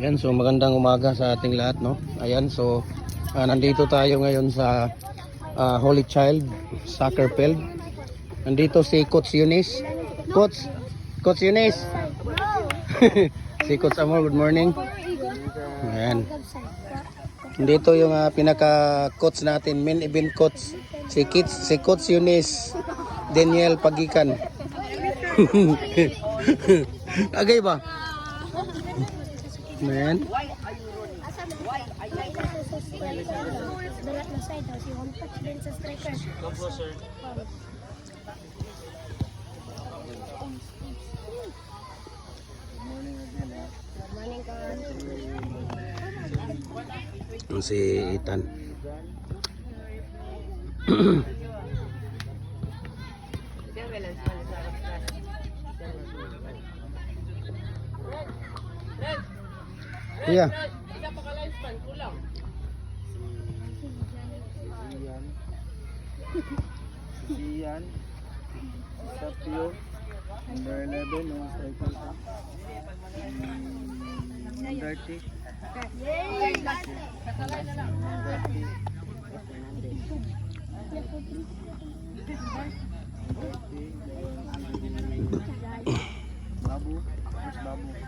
Ayan, so magandang umaga sa ating lahat, no? Ayan, so nandito tayo ngayon sa Holy Child Soccer Field. Nandito si Coach Eunice. Coach Eunice. Si Coach Amor, good morning. Ayan. Dito yung pinaka-coach natin, main event coach. Si Coach Eunice Daniel Pagikan. Agay ba? Man. Si Ethan. Kuya. Sian, Sapio, number 11, no, striker pa. 30.